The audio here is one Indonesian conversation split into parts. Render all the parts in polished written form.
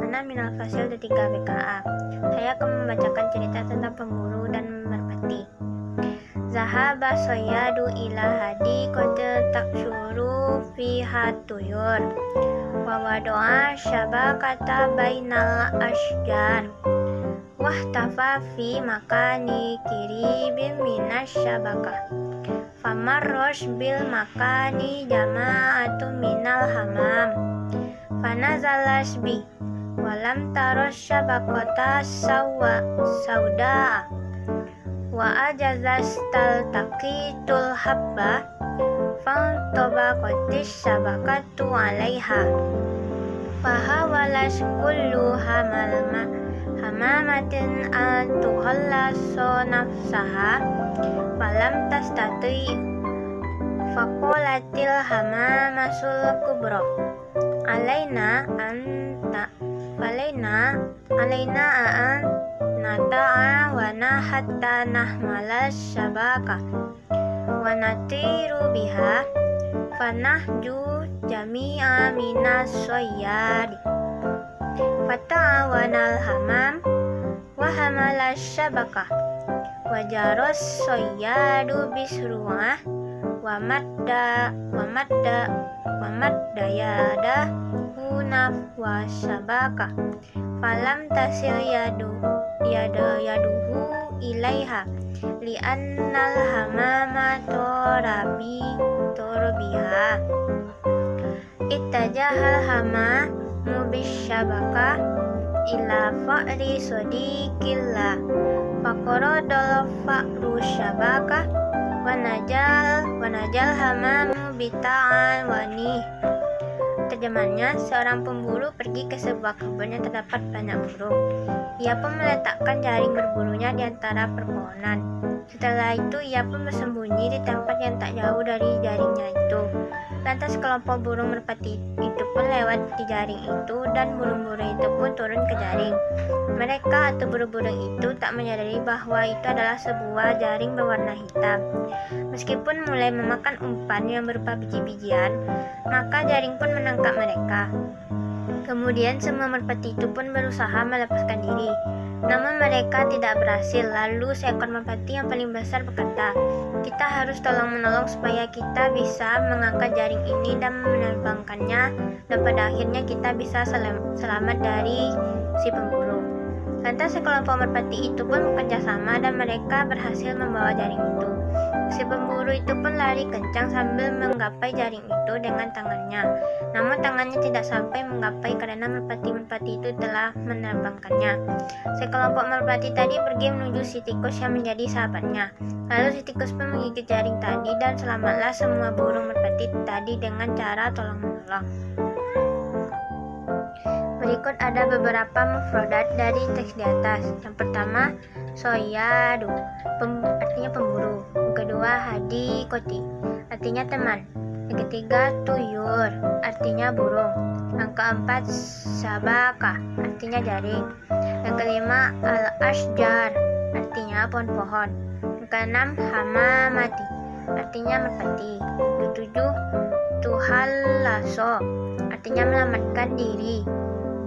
Ana minal fasil di 3 BKA. Saya akan membacakan cerita tentang pemburu dan merpati. Zahaba soyadu ila hadi kote taksyuru fiha tuyur wa wadoa syabakata bainal asjar wahtafa fi makani kiribin minas syabakah famarrosh bil makani jama'atu minal hamam fanazalash bi walam tarosh syabakota sauda wa ajazas taltaqitul habba fantobaqatis syabakatu alaiha fahawalash kullu hamamatin antuhallaso nafsaha falam tastati faqolatil hamamasul kubro alaina an nata'a wa hatta nahmala syabaka wa natiru biha fanahju jami'a minas soyadi fata'awanal hamam wa hamala syabaka wa jaros soyadu bisru'ah wa madda yada hunaf wa syabaka falam tasil yaduhu ilaiha li'annal hamama torbiha ittajahal hama mubisyabaka ila fa'ri sodikillah faqaradal fa'ru syabaka wanajal hamamu bita'an wani. Terjemahnya, seorang pemburu pergi ke sebuah kebun yang terdapat banyak burung. Ia pun meletakkan jaring berburunya di antara perpohonan. Setelah itu, ia pun bersembunyi di tempat yang tak jauh dari jaringnya itu. Lantas kelompok burung merpati itu pun lewat di jaring itu dan burung-burung itu pun turun ke jaring. Mereka atau burung-burung itu tak menyadari bahwa itu adalah sebuah jaring berwarna hitam. Meskipun mulai memakan umpan yang berupa biji-bijian, maka jaring pun menangkap mereka. Kemudian semua merpati itu pun berusaha melepaskan diri. Namun mereka tidak berhasil. Lalu seekor merpati yang paling besar berkata, "Kita harus tolong-menolong supaya kita bisa mengangkat jaring ini dan menerbangkannya, dan pada akhirnya kita bisa selamat dari si pemburu." Lantas sekelompok merpati itu pun bekerja sama dan mereka berhasil membawa jaring itu. Si pemburu itu pun lari kencang sambil menggapai jaring itu dengan tangannya. Namun tangannya tidak sampai menggapai karena merpati-merpati itu telah menerbangkannya. Sekelompok merpati tadi pergi menuju si tikus yang menjadi sahabatnya. Lalu si tikus pun menggigit jaring tadi dan selamatlah semua burung merpati tadi dengan cara tolong-menolong. Berikut ada beberapa mufradat dari teks di atas. Yang pertama, soyadu, artinya pemburu. Yang kedua, hadi koti, artinya teman. Yang ketiga, tuyur, artinya burung. Yang keempat, sabaka, artinya jaring. Yang kelima, al-ashjar, artinya pohon-pohon. Yang keenam, hamamati, artinya merpati. Yang ketujuh, tuhallaso, artinya melamatkan diri.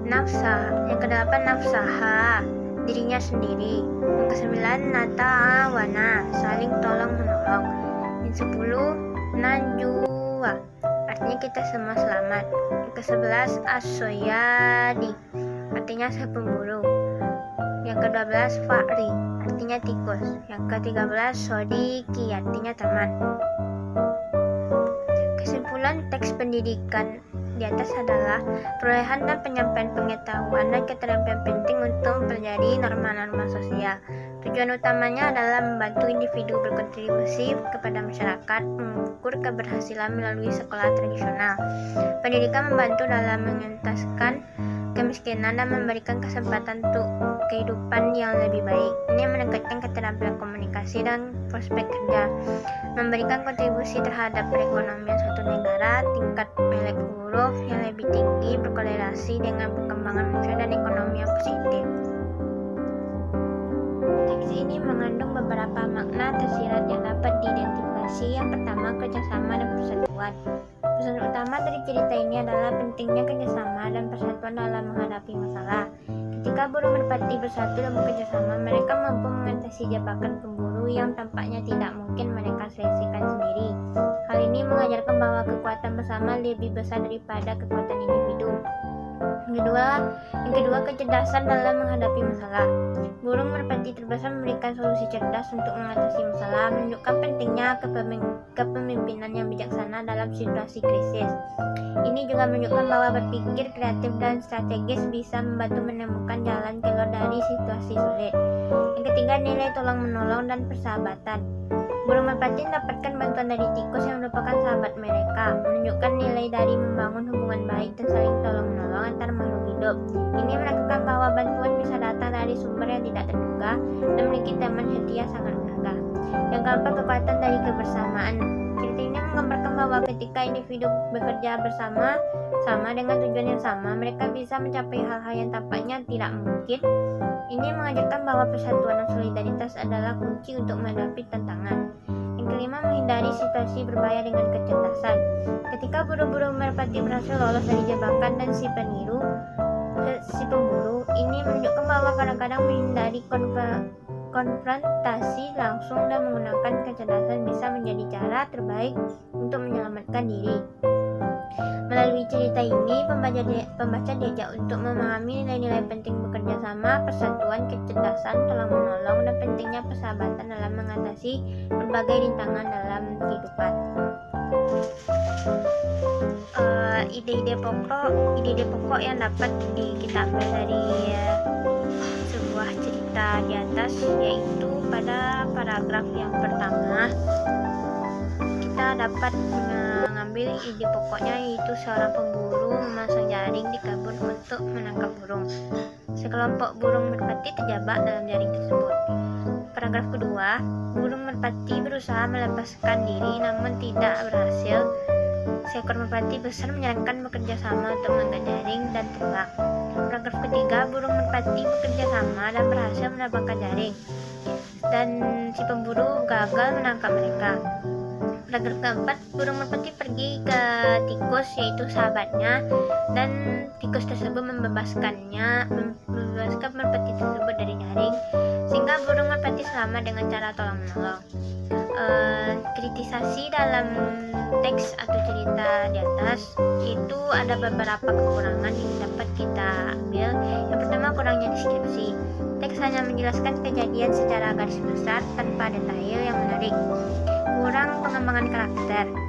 Yang kedelapan, nafsaha, dirinya sendiri. Yang kesembilan, nata'awana, saling tolong-menolong. Yang 10, najwa, artinya kita semua selamat. Yang ke-11, as-soyadi, artinya pemburu. Yang ke-12, fa'ri, artinya tikus. Yang ke-13, sodiki, artinya teman. Kesimpulan teks pendidikan di atas adalah perolehan dan penyampaian pengetahuan dan keterampilan penting untuk mempelajari norma-norma sosial. Tujuan utamanya adalah membantu individu berkontribusi kepada masyarakat, mengukur keberhasilan melalui sekolah tradisional. Pendidikan membantu dalam mengentaskan kemiskinan dan memberikan kesempatan untuk kehidupan yang lebih baik. Ini meningkatkan keterampilan komunikasi dan prospek kerja, memberikan kontribusi terhadap perekonomian suatu negara. Tingkat melek huruf yang lebih tinggi berkorelasi dengan perkembangan manusia dan ekonomi yang positif. Teks ini mengandung beberapa makna tersirat yang dapat diidentifikasi. Yang pertama, kerjasama dan persatuan. Pesan utama dari cerita ini adalah pentingnya kerjasama dan persatuan dalam menghadapi masalah. Ketika burung merpati bersatu dan bekerja sama, mereka mampu mengatasi jebakan pemburu yang tampaknya tidak mungkin mereka selesaikan sendiri. Hal ini mengajarkan bahwa kekuatan bersama lebih besar daripada kekuatan individu. Yang kedua, kecerdasan dalam menghadapi masalah. Burung merpati terbesar memberikan solusi cerdas untuk mengatasi masalah, menunjukkan pentingnya kepemimpinan yang bijaksana dalam situasi krisis. Ini juga menunjukkan bahwa berpikir kreatif dan strategis bisa membantu menemukan jalan keluar dari situasi sulit. Yang ketiga, nilai tolong-menolong dan persahabatan. Burung merpati mendapatkan bantuan dari tikus yang merupakan sahabat mereka, menunjukkan nilai dari membangun hubungan baik dan saling tolong-menolong antar makhluk hidup. Ini menandakan bahwa bantuan bisa datang dari sumber yang tidak terduga dan memiliki teman setia sangat berharga. Yang keempat, kekuatan dari kebersamaan. Cerita ini menggambarkan bahwa ketika individu bekerja bersama dengan tujuan yang sama, mereka bisa mencapai hal-hal yang tampaknya tidak mungkin. Ini mengajarkan bahwa persatuan dan solidaritas adalah kunci untuk menghadapi tantangan. Yang kelima, menghindari situasi berbahaya dengan kecerdasan. Ketika burung-burung merpati berhasil lolos dari jebakan dan si pemburu, ini menunjukkan bahwa kadang-kadang menghindari konfrontasi langsung dan menggunakan kecerdasan bisa menjadi cara terbaik untuk menyelamatkan diri. Melalui cerita ini, pembaca diajak untuk memahami nilai-nilai penting bekerja sama, persatuan, kecerdasan, tolong-menolong, dan pentingnya persahabatan dalam mengatasi berbagai rintangan dalam kehidupan. Ide-ide pokok yang dapat kita ambil dari sebuah cerita di atas, yaitu pada paragraf yang pertama kita dapat mengambil ide pokoknya, yaitu seorang pemburu memasang jaring di kebun untuk menangkap burung. Sekelompok burung merpati terjebak dalam jaring tersebut. Paragraf kedua, burung merpati berusaha melepaskan diri namun tidak berhasil. Seekor merpati besar menyarankan bekerja sama untuk mengangkat jaring dan terbang. Paragraf ketiga, burung merpati bekerja sama dan berhasil menerbangkan jaring, dan si pemburu gagal menangkap mereka. Paragraf keempat, burung merpati pergi ke tikus, yaitu sahabatnya, dan tikus tersebut membebaskan merpati tersebut dari jaring, sehingga burung merpati selamat dengan cara tolong-menolong. Kritisasi dalam teks atau cerita di atas itu ada beberapa kekurangan yang dapat kita ambil. Yang pertama, kurangnya deskripsi. Teks hanya menjelaskan kejadian secara garis besar tanpa detail yang menarik. Kurang pengembangan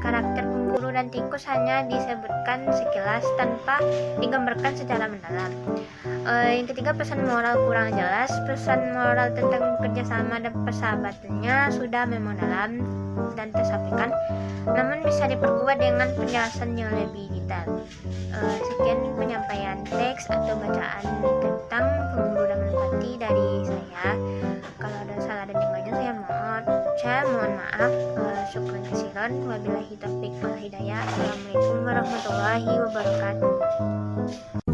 karakter pemburu dan tikus hanya disebutkan sekilas tanpa digambarkan secara mendalam. Yang ketiga, pesan moral kurang jelas. Pesan moral tentang bekerja sama dan persahabatannya sudah memang dalam dan tersampaikan, namun bisa diperkuat dengan penjelasan yang lebih detail. Sekian penyampaian teks atau bacaan tentang pemburu dan merpati dari saya. Kalau ada salah dan dengannya saya mohon maaf. Syukran kasiran. Wabillahi taufiq wal hidayah. Assalamualaikum warahmatullahi wabarakatuh.